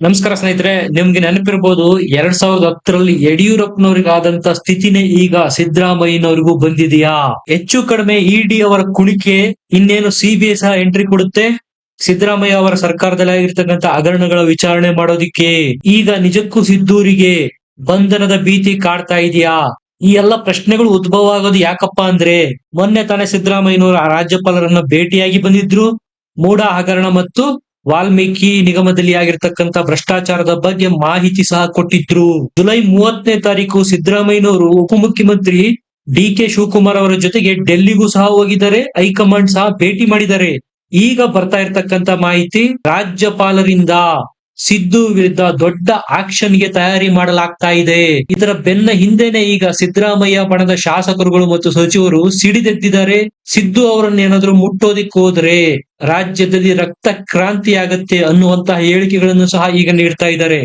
ನಮಸ್ಕಾರ ಸ್ನೇಹಿತರೆ, ನಿಮ್ಗೆ ನೆನಪಿರ್ಬೋದು 2010ರಲ್ಲಿ ಯಡಿಯೂರಪ್ಪನವರಿಗಾದಂತ ಸ್ಥಿತಿನೇ ಈಗ ಸಿದ್ದರಾಮಯ್ಯನವರಿಗೂ ಬಂದಿದೆಯಾ? ಹೆಚ್ಚು ಕಡಿಮೆ ಇಡಿ ಅವರ ಕುಣಿಕೆ ಇನ್ನೇನು ಸಿಬಿಐ ಸಹ ಎಂಟ್ರಿ ಕೊಡುತ್ತೆ ಸಿದ್ದರಾಮಯ್ಯ ಅವರ ಸರ್ಕಾರದಲ್ಲಿ ಆಗಿರ್ತಕ್ಕಂಥ ಹಗರಣಗಳ ವಿಚಾರಣೆ ಮಾಡೋದಿಕ್ಕೆ. ಈಗ ನಿಜಕ್ಕೂ ಸಿದ್ದೂರಿಗೆ ಬಂಧನದ ಭೀತಿ ಕಾಡ್ತಾ ಇದೆಯಾ? ಈ ಎಲ್ಲ ಪ್ರಶ್ನೆಗಳು ಉದ್ಭವ ಆಗೋದು ಯಾಕಪ್ಪ ಅಂದ್ರೆ, ಮೊನ್ನೆ ತಾನೇ ಸಿದ್ದರಾಮಯ್ಯನವರು ರಾಜ್ಯಪಾಲರನ್ನ ಭೇಟಿಯಾಗಿ ಬಂದಿದ್ರು. ಮೂಡ ಹಗರಣ ಮತ್ತು ವಾಲ್ಮೀಕಿ ನಿಗಮದಲ್ಲಿ ಆಗಿರ್ತಕ್ಕಂಥ ಭ್ರಷ್ಟಾಚಾರದ ಬಗ್ಗೆ ಮಾಹಿತಿ ಸಹ ಕೊಟ್ಟಿದ್ರು. ಜುಲೈ 30ನೇ ತಾರೀಕು ಸಿದ್ದರಾಮಯ್ಯನವರು ಉಪಮುಖ್ಯಮಂತ್ರಿ ಡಿ.ಕೆ. ಶಿವಕುಮಾರ್ ಅವರ ಜೊತೆಗೆ ಡೆಲ್ಲಿಗೂ ಸಹ ಹೋಗಿದ್ದಾರೆ, ಹೈಕಮಾಂಡ್ ಸಹ ಭೇಟಿ ಮಾಡಿದ್ದಾರೆ. ಈಗ ಬರ್ತಾ ಇರ್ತಕ್ಕಂಥ ಮಾಹಿತಿ, ರಾಜ್ಯಪಾಲರಿಂದ ಸಿದ್ದು ವಿರುದ್ಧ ದೊಡ್ಡ ಆಕ್ಷನ್ ಗೆ ತಯಾರಿ ಮಾಡಲಾಗ್ತಾ ಇದೆ. ಇದರ ಬೆನ್ನ ಹಿಂದೆನೆ ಈಗ ಸಿದ್ದರಾಮಯ್ಯ ಬಣದ ಶಾಸಕರುಗಳು ಮತ್ತು ಸಚಿವರು ಸಿಡಿದೆದ್ದಿದ್ದಾರೆ. ಸಿದ್ದು ಅವರನ್ನ ಏನಾದ್ರು ಮುಟ್ಟೋದಿಕ್ ಹೋದ್ರೆ ರಾಜ್ಯದಲ್ಲಿ ರಕ್ತ ಕ್ರಾಂತಿ ಆಗತ್ತೆ ಅನ್ನುವಂತಹ ಹೇಳಿಕೆಗಳನ್ನು ಸಹ ಈಗ ನೀಡ್ತಾ ಇದ್ದಾರೆ.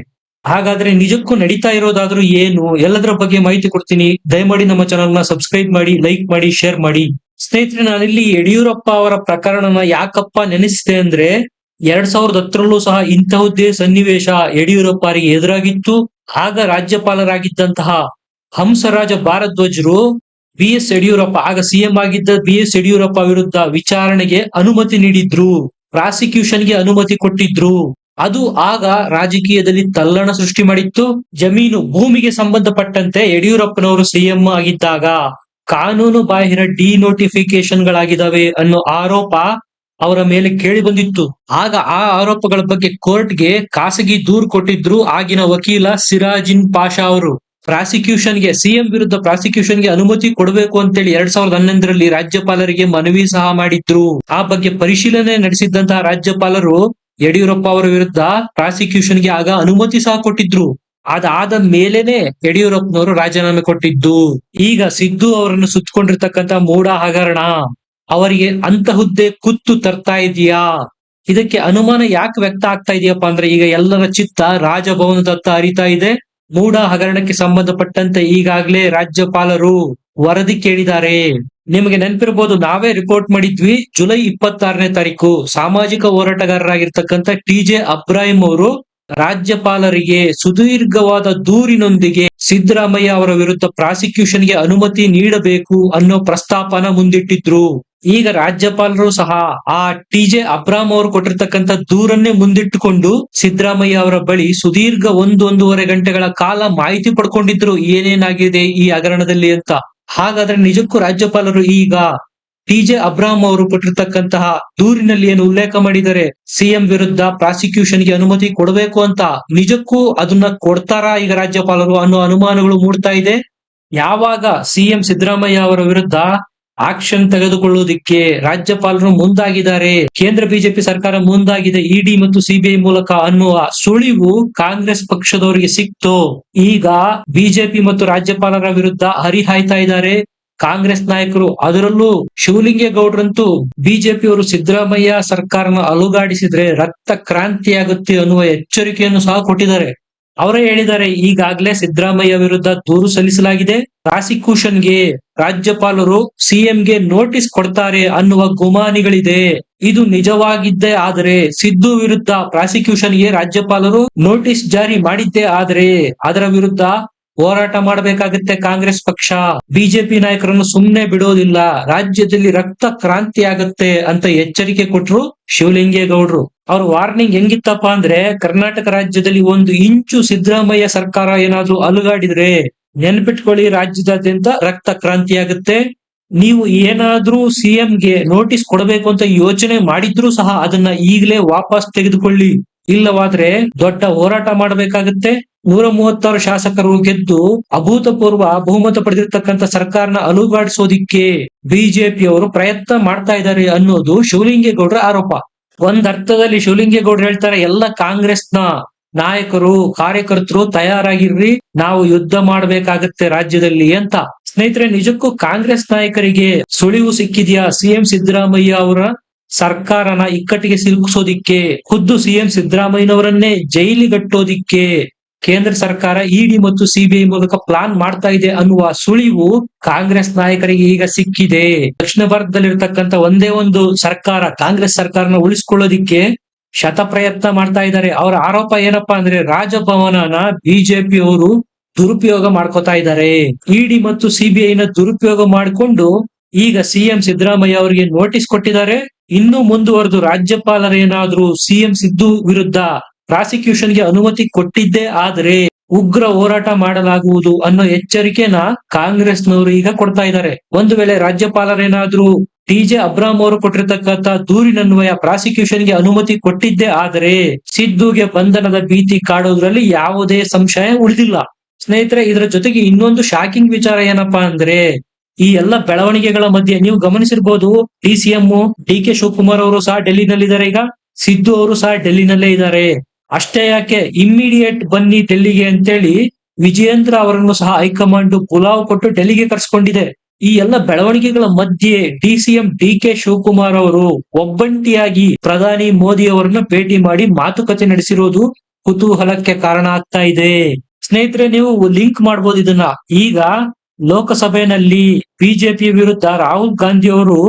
ಹಾಗಾದ್ರೆ ನಿಜಕ್ಕೂ ನಡೀತಾ ಇರೋದಾದ್ರೂ ಏನು? ಎಲ್ಲದರ ಬಗ್ಗೆ ಮಾಹಿತಿ ಕೊಡ್ತೀನಿ. ದಯಮಾಡಿ ನಮ್ಮ ಚಾನಲ್ ನ ಸಬ್ಸ್ಕ್ರೈಬ್ ಮಾಡಿ, ಲೈಕ್ ಮಾಡಿ, ಶೇರ್ ಮಾಡಿ. ಸ್ನೇಹಿತರೆ, ನಾನಿಲ್ಲಿ ಯಡಿಯೂರಪ್ಪ ಅವರ ಪ್ರಕರಣನ ಯಾಕಪ್ಪ ನೆನೆಸಿದೆ ಅಂದ್ರೆ, 2010ರಲ್ಲೂ ಸಹ ಇಂತಹದ್ದೇ ಸನ್ನಿವೇಶ ಯಡಿಯೂರಪ್ಪ ಅವರಿಗೆ ಎದುರಾಗಿತ್ತು. ಆಗ ರಾಜ್ಯಪಾಲರಾಗಿದ್ದಂತಹ ಹಂಸರಾಜ ಭಾರದ್ವಾಜರು ಬಿ.ಎಸ್. ಯಡಿಯೂರಪ್ಪ, ಆಗ ಸಿಎಂ ಆಗಿದ್ದ ಬಿ.ಎಸ್. ಯಡಿಯೂರಪ್ಪ ವಿರುದ್ಧ ವಿಚಾರಣೆಗೆ ಅನುಮತಿ ನೀಡಿದ್ರು, ಪ್ರಾಸಿಕ್ಯೂಷನ್ಗೆ ಅನುಮತಿ ಕೊಟ್ಟಿದ್ರು. ಅದು ಆಗ ರಾಜಕೀಯದಲ್ಲಿ ತಲ್ಲಣ ಸೃಷ್ಟಿ ಮಾಡಿತ್ತು. ಜಮೀನು ಭೂಮಿಗೆ ಸಂಬಂಧಪಟ್ಟಂತೆ ಯಡಿಯೂರಪ್ಪನವರು ಸಿಎಂ ಆಗಿದ್ದಾಗ ಕಾನೂನು ಬಾಹಿರ ಡಿನೋಟಿಫಿಕೇಶನ್ ಗಳಾಗಿದ್ದಾವೆ ಅನ್ನೋ ಆರೋಪ ಅವರ ಮೇಲೆ ಕೇಳಿ ಬಂದಿತ್ತು. ಆಗ ಆ ಆರೋಪಗಳ ಬಗ್ಗೆ ಕೋರ್ಟ್ಗೆ ಖಾಸಗಿ ದೂರು ಕೊಟ್ಟಿದ್ರು ಆಗಿನ ವಕೀಲ ಸಿರಾಜಿನ್ ಪಾಷಾ ಅವರು. ಪ್ರಾಸಿಕ್ಯೂಷನ್ಗೆ, ಸಿಎಂ ವಿರುದ್ಧ ಪ್ರಾಸಿಕ್ಯೂಷನ್ಗೆ ಅನುಮತಿ ಕೊಡಬೇಕು ಅಂತೇಳಿ 2011ರಲ್ಲಿ ರಾಜ್ಯಪಾಲರಿಗೆ ಮನವಿ ಸಹ ಮಾಡಿದ್ರು. ಆ ಬಗ್ಗೆ ಪರಿಶೀಲನೆ ನಡೆಸಿದ್ದಂತಹ ರಾಜ್ಯಪಾಲರು ಯಡಿಯೂರಪ್ಪ ಅವರ ವಿರುದ್ಧ ಪ್ರಾಸಿಕ್ಯೂಷನ್ಗೆ ಆಗ ಅನುಮತಿ ಸಹ ಕೊಟ್ಟಿದ್ರು. ಅದಾದ ಮೇಲೆನೆ ಯಡಿಯೂರಪ್ಪನವರು ರಾಜೀನಾಮೆ ಕೊಟ್ಟಿದ್ದು. ಈಗ ಸಿದ್ದು ಅವರನ್ನು ಸುತ್ತಕೊಂಡಿರ್ತಕ್ಕಂಥ ಮೂಡ ಹಗರಣ ಅವರಿಗೆ ಅಂತಹುದ್ದೇ ಕುತ್ತು ತರ್ತಾ ಇದೆಯಾ? ಇದಕ್ಕೆ ಅನುಮಾನ ಯಾಕೆ ವ್ಯಕ್ತ ಆಗ್ತಾ ಇದೆಯಪ್ಪ ಅಂದ್ರೆ, ಈಗ ಎಲ್ಲರ ಚಿತ್ತ ರಾಜಭವನದತ್ತ ಹರಿತಾ ಇದೆ. ಮೂಡ ಹಗರಣಕ್ಕೆ ಸಂಬಂಧಪಟ್ಟಂತೆ ಈಗಾಗಲೇ ರಾಜ್ಯಪಾಲರು ವರದಿ ಕೇಳಿದ್ದಾರೆ. ನಿಮಗೆ ನೆನಪಿರಬಹುದು, ನಾವೇ ರಿಪೋರ್ಟ್ ಮಾಡಿದ್ವಿ. ಜುಲೈ 26ನೇ ತಾರೀಕು ಸಾಮಾಜಿಕ ಹೋರಾಟಗಾರರಾಗಿರ್ತಕ್ಕಂಥ ಟಿ.ಜೆ. ಅಬ್ರಾಹಿಂ ಅವರು ರಾಜ್ಯಪಾಲರಿಗೆ ಸುದೀರ್ಘವಾದ ದೂರಿನೊಂದಿಗೆ ಸಿದ್ದರಾಮಯ್ಯ ಅವರ ವಿರುದ್ಧ ಪ್ರಾಸಿಕ್ಯೂಷನ್ಗೆ ಅನುಮತಿ ನೀಡಬೇಕು ಅನ್ನೋ ಪ್ರಸ್ತಾಪನ ಮುಂದಿಟ್ಟಿದ್ರು. ಈಗ ರಾಜ್ಯಪಾಲರು ಸಹ ಆ ಟಿ.ಜೆ. ಅಬ್ರಾಹಿಂ ಅವರು ಕೊಟ್ಟಿರ್ತಕ್ಕಂಥ ದೂರನ್ನೇ ಮುಂದಿಟ್ಟುಕೊಂಡು ಸಿದ್ದರಾಮಯ್ಯ ಅವರ ಬಳಿ ಸುದೀರ್ಘ 1-1.5 ಗಂಟೆಗಳ ಕಾಲ ಮಾಹಿತಿ ಪಡ್ಕೊಂಡಿದ್ರು, ಏನೇನಾಗಿದೆ ಈ ಹಗರಣದಲ್ಲಿ ಅಂತ. ಹಾಗಾದ್ರೆ ನಿಜಕ್ಕೂ ರಾಜ್ಯಪಾಲರು ಈಗ ಟಿ.ಜೆ. ಅಬ್ರಾಹಿಂ ಅವರು ಕೊಟ್ಟಿರ್ತಕ್ಕಂತಹ ದೂರಿನಲ್ಲಿ ಏನು ಉಲ್ಲೇಖ ಮಾಡಿದರೆ ಸಿಎಂ ವಿರುದ್ಧ ಪ್ರಾಸಿಕ್ಯೂಷನ್ಗೆ ಅನುಮತಿ ಕೊಡಬೇಕು ಅಂತ, ನಿಜಕ್ಕೂ ಅದನ್ನ ಕೊಡ್ತಾರಾ ಈಗ ರಾಜ್ಯಪಾಲರು ಅನ್ನೋ ಅನುಮಾನಗಳು ಮೂಡ್ತಾ ಇದೆ. ಯಾವಾಗ ಸಿಎಂ ಸಿದ್ದರಾಮಯ್ಯ ಅವರ ವಿರುದ್ಧ ಆಕ್ಷನ್ ತೆಗೆದುಕೊಳ್ಳುವುದಕ್ಕೆ ರಾಜ್ಯಪಾಲರು ಮುಂದಾಗಿದ್ದಾರೆ, ಕೇಂದ್ರ ಬಿಜೆಪಿ ಸರ್ಕಾರ ಮುಂದಾಗಿದೆ ಇಡಿ ಮತ್ತು ಸಿಬಿಐ ಮೂಲಕ ಅನ್ನುವ ಸುಳಿವು ಕಾಂಗ್ರೆಸ್ ಪಕ್ಷದವರಿಗೆ ಸಿಕ್ತು. ಈಗ ಬಿಜೆಪಿ ಮತ್ತು ರಾಜ್ಯಪಾಲರ ವಿರುದ್ಧ ಹರಿಹಾಯ್ತಾ ಇದ್ದಾರೆ ಕಾಂಗ್ರೆಸ್ ನಾಯಕರು. ಅದರಲ್ಲೂ ಶಿವಲಿಂಗೇಗೌಡರಂತೂ ಬಿಜೆಪಿಯವರು ಸಿದ್ದರಾಮಯ್ಯ ಸರ್ಕಾರನ ಅಲುಗಾಡಿಸಿದ್ರೆ ರಕ್ತ ಕ್ರಾಂತಿಯಾಗುತ್ತೆ ಅನ್ನುವ ಎಚ್ಚರಿಕೆಯನ್ನು ಸಹ ಕೊಟ್ಟಿದ್ದಾರೆ. ಅವರೇ ಹೇಳಿದ್ದಾರೆ, ಈಗಾಗಲೇ ಸಿದ್ದರಾಮಯ್ಯ ವಿರುದ್ಧ ದೂರು ಸಲ್ಲಿಸಲಾಗಿದೆ, ಪ್ರಾಸಿಕ್ಯೂಷನ್ಗೆ ರಾಜ್ಯಪಾಲರು ಸಿಎಂಗೆ ನೋಟಿಸ್ ಕೊಡ್ತಾರೆ ಅನ್ನುವ ಗುಮಾನಿಗಳಿದೆ. ಇದು ನಿಜವಾಗಿದ್ದೇ ಆದರೆ, ಸಿದ್ದು ವಿರುದ್ಧ ಪ್ರಾಸಿಕ್ಯೂಷನ್ಗೆ ರಾಜ್ಯಪಾಲರು ನೋಟಿಸ್ ಜಾರಿ ಮಾಡಿದ್ದೇ ಆದರೆ ಅದರ ವಿರುದ್ಧ ಹೋರಾಟ ಮಾಡಬೇಕಾಗುತ್ತೆ ಕಾಂಗ್ರೆಸ್ ಪಕ್ಷ. ಬಿಜೆಪಿ ನಾಯಕರನ್ನು ಸುಮ್ಮನೆ ಬಿಡೋದಿಲ್ಲ, ರಾಜ್ಯದಲ್ಲಿ ರಕ್ತ ಕ್ರಾಂತಿ ಆಗುತ್ತೆ ಅಂತ ಎಚ್ಚರಿಕೆ ಕೊಟ್ರು ಶಿವಲಿಂಗೇಗೌಡರು. ಅವ್ರ ವಾರ್ನಿಂಗ್ ಹೆಂಗಿತ್ತಪ್ಪ ಅಂದ್ರೆ, ಕರ್ನಾಟಕ ರಾಜ್ಯದಲ್ಲಿ 1 ಇಂಚು ಸಿದ್ದರಾಮಯ್ಯ ಸರ್ಕಾರ ಏನಾದ್ರೂ ಅಲುಗಾಡಿದ್ರೆ ನೆನ್ಪಿಟ್ಕೊಳ್ಳಿ, ರಾಜ್ಯದಾದ್ಯಂತ ರಕ್ತ ಕ್ರಾಂತಿ ಆಗುತ್ತೆ. ನೀವು ಏನಾದ್ರೂ ಸಿಎಂಗೆ ನೋಟಿಸ್ ಕೊಡಬೇಕು ಅಂತ ಯೋಚನೆ ಮಾಡಿದ್ರು ಸಹ ಅದನ್ನ ಈಗಲೇ ವಾಪಸ್ ತೆಗೆದುಕೊಳ್ಳಿ, ಇಲ್ಲವಾದ್ರೆ ದೊಡ್ಡ ಹೋರಾಟ ಮಾಡಬೇಕಾಗುತ್ತೆ. 136 ಶಾಸಕರು ಗೆದ್ದು ಅಭೂತಪೂರ್ವ ಬಹುಮತ ಪಡೆದಿರ್ತಕ್ಕಂಥ ಸರ್ಕಾರನ ಅಲುಗಾಡಿಸೋದಿಕ್ಕೆ ಬಿಜೆಪಿಯವರು ಪ್ರಯತ್ನ ಮಾಡ್ತಾ ಇದ್ದಾರೆ ಅನ್ನೋದು ಶಿವಲಿಂಗೇಗೌಡರ ಆರೋಪ. ಒಂದರ್ಥದಲ್ಲಿ ಶಿವಲಿಂಗೇಗೌಡರು ಹೇಳ್ತಾರೆ, ಎಲ್ಲ ಕಾಂಗ್ರೆಸ್ನ ನಾಯಕರು ಕಾರ್ಯಕರ್ತರು ತಯಾರಾಗಿರ್ರಿ, ನಾವು ಯುದ್ಧ ಮಾಡಬೇಕಾಗತ್ತೆ ರಾಜ್ಯದಲ್ಲಿ ಅಂತ. ಸ್ನೇಹಿತರೆ, ನಿಜಕ್ಕೂ ಕಾಂಗ್ರೆಸ್ ನಾಯಕರಿಗೆ ಸುಳಿವು ಸಿಕ್ಕಿದ್ಯಾ ಸಿಎಂ ಸಿದ್ದರಾಮಯ್ಯ ಅವರ ಸರ್ಕಾರನ ಇಕ್ಕಟ್ಟಿಗೆ ಸಿಲುಕಿಸೋದಿಕ್ಕೆ? ಖುದ್ದು ಸಿಎಂ ಸಿದ್ದರಾಮಯ್ಯನವರನ್ನೇ ಜೈಲಿಗಟ್ಟೋದಿಕ್ಕೆ ಕೇಂದ್ರ ಸರ್ಕಾರ ಇಡಿ ಮತ್ತು ಸಿಬಿಐ ಮೂಲಕ ಪ್ಲಾನ್ ಮಾಡ್ತಾ ಇದೆ ಅನ್ನುವ ಸುಳಿವು ಕಾಂಗ್ರೆಸ್ ನಾಯಕರಿಗೆ ಈಗ ಸಿಕ್ಕಿದೆ. ದಕ್ಷಿಣ ಭಾರತದಲ್ಲಿರ್ತಕ್ಕಂಥ ಒಂದೇ ಒಂದು ಸರ್ಕಾರ, ಕಾಂಗ್ರೆಸ್ ಸರ್ಕಾರನ ಉಳಿಸ್ಕೊಳ್ಳೋದಿಕ್ಕೆ ಶತಪ್ರಯತ್ನ ಮಾಡ್ತಾ ಇದ್ದಾರೆ. ಅವರ ಆರೋಪ ಏನಪ್ಪಾ ಅಂದ್ರೆ ರಾಜಭವನನ ಬಿಜೆಪಿ ಅವರು ದುರುಪಯೋಗ ಮಾಡ್ಕೋತಾ ಇದ್ದಾರೆ. ಇಡಿ ಮತ್ತು ಸಿಬಿಐ ನ ದುರುಪಯೋಗ ಮಾಡಿಕೊಂಡು ಈಗ ಸಿಎಂ ಸಿದ್ದರಾಮಯ್ಯ ಅವರಿಗೆ ನೋಟಿಸ್ ಕೊಟ್ಟಿದ್ದಾರೆ. ಇನ್ನು ಮುಂದುವರೆದು ರಾಜ್ಯಪಾಲರೇನಾದ್ರೂ ಸಿಎಂ ಸಿದ್ದು ವಿರುದ್ಧ ಪ್ರಾಸಿಕ್ಯೂಷನ್ಗೆ ಅನುಮತಿ ಕೊಟ್ಟಿದ್ದೇ ಆದ್ರೆ ಉಗ್ರ ಹೋರಾಟ ಮಾಡಲಾಗುವುದು ಅನ್ನೋ ಎಚ್ಚರಿಕೆನ ಕಾಂಗ್ರೆಸ್ನವರು ಈಗ ಕೊಡ್ತಾ ಇದ್ದಾರೆ. ಒಂದು ವೇಳೆ ರಾಜ್ಯಪಾಲರೇನಾದ್ರೂ ಟಿ.ಜೆ. ಅಬ್ರಾಮ್ ಅವರು ಕೊಟ್ಟಿರ್ತಕ್ಕಂಥ ದೂರಿನನ್ವಯ ಪ್ರಾಸಿಕ್ಯೂಷನ್ಗೆ ಅನುಮತಿ ಕೊಟ್ಟಿದ್ದೇ ಆದರೆ ಸಿದ್ದುಗೆ ಬಂಧನದ ಭೀತಿ ಕಾಡೋದ್ರಲ್ಲಿ ಯಾವುದೇ ಸಂಶಯ ಉಳಿದಿಲ್ಲ. ಸ್ನೇಹಿತರೆ, ಇದರ ಜೊತೆಗೆ ಇನ್ನೊಂದು ಶಾಕಿಂಗ್ ವಿಚಾರ ಏನಪ್ಪಾ ಅಂದ್ರೆ ಈ ಎಲ್ಲ ಬೆಳವಣಿಗೆಗಳ ಮಧ್ಯೆ ನೀವು ಗಮನಿಸಿರ್ಬೋದು, ಡಿ.ಸಿ.ಎಂ ಡಿ.ಕೆ. ಶಿವಕುಮಾರ್ ಅವರು ಸಹ ಡೆಲ್ಲಿನಲ್ಲಿದ್ದಾರೆ. ಈಗ ಸಿದ್ದು ಅವರು ಸಹ ಡೆಲ್ಲಿನಲ್ಲೇ ಇದ್ದಾರೆ. ಅಷ್ಟೇ ಯಾಕೆ, ಇಮ್ಮಿಡಿಯೇಟ್ ಬನ್ನಿ ಡೆಲ್ಲಿಗೆ ಅಂತೇಳಿ ವಿಜಯೇಂದ್ರ ಅವರನ್ನು ಸಹ ಹೈಕಮಾಂಡ್ ಪುಲಾವ್ ಕೊಟ್ಟು ಡೆಲ್ಲಿಗೆ ಕರ್ಸ್ಕೊಂಡಿದೆ. ಈ ಎಲ್ಲ ಬೆಳವಣಿಗೆಗಳ ಮಧ್ಯೆ ಡಿ.ಸಿ.ಎಂ ಡಿ.ಕೆ. ಶಿವಕುಮಾರ್ ಅವರು ಒಬ್ಬಂಟಿಯಾಗಿ ಪ್ರಧಾನಿ ಮೋದಿ ಅವರನ್ನ ಭೇಟಿ ಮಾಡಿ ಮಾತುಕತೆ ನಡೆಸಿರೋದು ಕುತೂಹಲಕ್ಕೆ ಕಾರಣ ಆಗ್ತಾ ಇದೆ. ಸ್ನೇಹಿತರೆ, ನೀವು ಲಿಂಕ್ ಮಾಡ್ಬೋದು ಇದನ್ನ. ಈಗ ಲೋಕಸಭೆಯಲ್ಲಿ ಬಿಜೆಪಿ ವಿರುದ್ಧ ರಾಹುಲ್ ಗಾಂಧಿ ಅವರು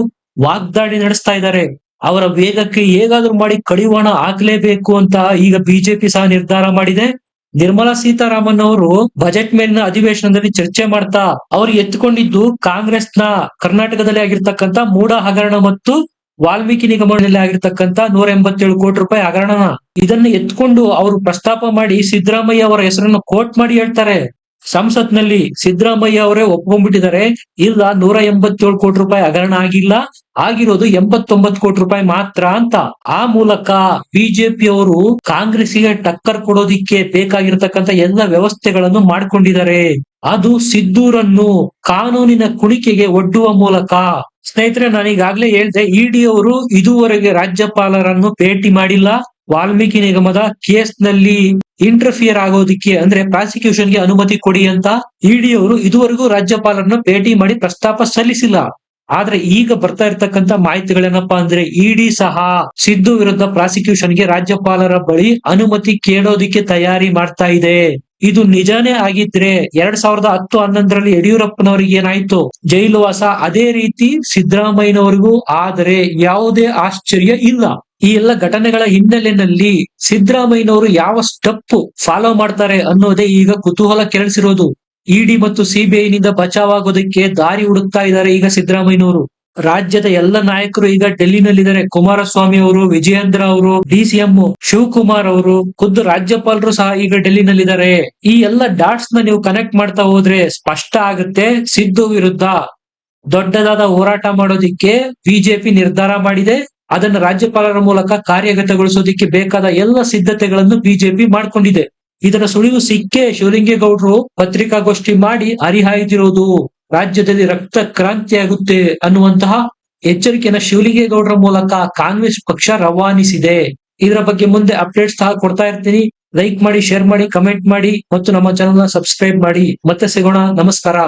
ವಾಗ್ದಾಳಿ ನಡೆಸ್ತಾ ಇದ್ದಾರೆ. ಅವರ ವೇಗಕ್ಕೆ ಹೇಗಾದ್ರೂ ಮಾಡಿ ಕಡಿವಾಣ ಹಾಕ್ಲೇಬೇಕು ಅಂತ ಈಗ ಬಿಜೆಪಿ ಸಹ ನಿರ್ಧಾರ ಮಾಡಿದೆ. ನಿರ್ಮಲಾ ಸೀತಾರಾಮನ್ ಅವರು ಬಜೆಟ್ ಮೇಲಿನ ಅಧಿವೇಶನದಲ್ಲಿ ಚರ್ಚೆ ಮಾಡ್ತಾ ಅವ್ರು ಎತ್ಕೊಂಡಿದ್ದು ಕಾಂಗ್ರೆಸ್ನ ಕರ್ನಾಟಕದಲ್ಲಿ ಆಗಿರ್ತಕ್ಕಂಥ ಮೂಡ ಹಗರಣ ಮತ್ತು ವಾಲ್ಮೀಕಿ ನಿಗಮದಲ್ಲಿ ಆಗಿರ್ತಕ್ಕಂಥ 187 ಕೋಟಿ ರೂಪಾಯಿ ಹಗರಣನ ಇದನ್ನ ಎತ್ಕೊಂಡು ಅವರು ಪ್ರಸ್ತಾಪ ಮಾಡಿ ಸಿದ್ದರಾಮಯ್ಯ ಅವರ ಹೆಸರನ್ನು ಕೋಟ್ ಮಾಡಿ ಹೇಳ್ತಾರೆ. ಸಂಸತ್ನಲ್ಲಿ ಸಿದ್ದರಾಮಯ್ಯ ಅವರೇ ಒಪ್ಕೊಂಡ್ಬಿಟ್ಟಿದ್ದಾರೆ, ಇಲ್ಲ 187 ಕೋಟಿ ರೂಪಾಯಿ ಹಗರಣ ಆಗಿಲ್ಲ, ಆಗಿರೋದು 89 ಕೋಟಿ ರೂಪಾಯಿ ಮಾತ್ರ ಅಂತ. ಆ ಮೂಲಕ ಬಿಜೆಪಿ ಅವರು ಕಾಂಗ್ರೆಸ್ಗೆ ಟಕ್ಕರ್ ಕೊಡೋದಿಕ್ಕೆ ಬೇಕಾಗಿರ್ತಕ್ಕಂಥ ಎಲ್ಲ ವ್ಯವಸ್ಥೆಗಳನ್ನು ಮಾಡ್ಕೊಂಡಿದ್ದಾರೆ. ಅದು ಸಿದ್ದೂರನ್ನು ಕಾನೂನಿನ ಕುಣಿಕೆಗೆ ಒಡ್ಡುವ ಮೂಲಕ. ಸ್ನೇಹಿತರೆ, ನಾನೀಗಾಗ್ಲೇ ಹೇಳ್ದೆ, ಇಡಿ ಅವರು ಇದುವರೆಗೆ ರಾಜ್ಯಪಾಲರನ್ನು ಭೇಟಿ ಮಾಡಿಲ್ಲ. ವಾಲ್ಮೀಕಿ ನಿಗಮದ ಕೇಸ್ ನಲ್ಲಿ ಇಂಟರ್ಫಿಯರ್ ಆಗೋದಿಕ್ಕೆ ಅಂದ್ರೆ ಪ್ರಾಸಿಕ್ಯೂಷನ್ಗೆ ಅನುಮತಿ ಕೊಡಿ ಅಂತ ಇಡಿ ಅವರು ಇದುವರೆಗೂ ರಾಜ್ಯಪಾಲರನ್ನು ಭೇಟಿ ಮಾಡಿ ಪ್ರಸ್ತಾಪ ಸಲ್ಲಿಸಿಲ್ಲ. ಆದ್ರೆ ಈಗ ಬರ್ತಾ ಇರ್ತಕ್ಕಂಥ ಮಾಹಿತಿಗಳೇನಪ್ಪಾ ಅಂದ್ರೆ ಇಡಿ ಸಹ ಸಿದ್ದು ವಿರುದ್ಧ ಪ್ರಾಸಿಕ್ಯೂಷನ್ಗೆ ರಾಜ್ಯಪಾಲರ ಬಳಿ ಅನುಮತಿ ಕೇಳೋದಿಕ್ಕೆ ತಯಾರಿ ಮಾಡ್ತಾ ಇದೆ. ಇದು ನಿಜಾನೇ ಆಗಿದ್ರೆ 2010-11ರಲ್ಲಿ ಯಡಿಯೂರಪ್ಪನವರಿಗೆ ಏನಾಯ್ತು ಜೈಲುವಾಸ, ಅದೇ ರೀತಿ ಸಿದ್ದರಾಮಯ್ಯನವರಿಗೂ ಆದರೆ ಯಾವುದೇ ಆಶ್ಚರ್ಯ ಇಲ್ಲ. ಈ ಎಲ್ಲ ಘಟನೆಗಳ ಹಿನ್ನೆಲೆಯಲ್ಲಿ ಸಿದ್ದರಾಮಯ್ಯನವರು ಯಾವ ಸ್ಟೆಪ್ ಫಾಲೋ ಮಾಡ್ತಾರೆ ಅನ್ನೋದೇ ಈಗ ಕುತೂಹಲ ಕೆರಳಿಸಿರೋದು. ಇಡಿ ಮತ್ತು ಸಿಬಿಐ ನಿಂದ ಬಚಾವಾಗೋದಕ್ಕೆ ದಾರಿ ಹುಡುಕ್ತಾ ಇದ್ದಾರೆ ಈಗ ಸಿದ್ದರಾಮಯ್ಯನವರು. ರಾಜ್ಯದ ಎಲ್ಲ ನಾಯಕರು ಈಗ ಡೆಲ್ಲಿನಲ್ಲಿದ್ದಾರೆ. ಕುಮಾರಸ್ವಾಮಿ ಅವರು, ವಿಜಯೇಂದ್ರ ಅವರು, ಡಿ.ಸಿ.ಎಂ ಶಿವಕುಮಾರ್ ಅವರು, ಖುದ್ದು ರಾಜ್ಯಪಾಲರು ಸಹ ಈಗ ಡೆಲ್ಲಿನಲ್ಲಿದ್ದಾರೆ. ಈ ಎಲ್ಲ ಡಾಟ್ಸ್ ನ ನೀವು ಕನೆಕ್ಟ್ ಮಾಡ್ತಾ ಹೋದ್ರೆ ಸ್ಪಷ್ಟ ಆಗುತ್ತೆ, ಸಿದ್ದು ವಿರುದ್ಧ ದೊಡ್ಡದಾದ ಹೋರಾಟ ಮಾಡೋದಿಕ್ಕೆ ಬಿಜೆಪಿ ನಿರ್ಧಾರ ಮಾಡಿದೆ. ಅದನ್ನು ರಾಜ್ಯಪಾಲರ ಮೂಲಕ ಕಾರ್ಯಗತಗೊಳಿಸೋದಿಕ್ಕೆ ಬೇಕಾದ ಎಲ್ಲ ಸಿದ್ಧತೆಗಳನ್ನು ಬಿಜೆಪಿ ಮಾಡ್ಕೊಂಡಿದೆ. ಇದರ ಸುಳಿವು ಸಿಕ್ಕೇ ಶಿವಲಿಂಗೇಗೌಡರು ಪತ್ರಿಕಾಗೋಷ್ಠಿ ಮಾಡಿ ಹರಿಹಾಯ್ದಿರೋದು. ರಾಜ್ಯದಲ್ಲಿ ರಕ್ತ ಕ್ರಾಂತಿಯಾಗುತ್ತೆ ಅನ್ನುವಂತಹ ಎಚ್ಚರಿಕೆಯನ್ನು ಶಿವಲಿಂಗೇಗೌಡರ ಮೂಲಕ ಕಾಂಗ್ರೆಸ್ ಪಕ್ಷ ರವಾನಿಸಿದೆ. ಇದರ ಬಗ್ಗೆ ಮುಂದೆ ಅಪ್ಡೇಟ್ಸ್ ಸಹ ಕೊಡ್ತಾ ಇರ್ತೀನಿ. ಲೈಕ್ ಮಾಡಿ, ಶೇರ್ ಮಾಡಿ, ಕಮೆಂಟ್ ಮಾಡಿ ಮತ್ತು ನಮ್ಮ ಚಾನೆಲ್ ನ ಸಬ್ಸ್ಕ್ರೈಬ್ ಮಾಡಿ. ಮತ್ತೆ ಸಿಗೋಣ. ನಮಸ್ಕಾರ.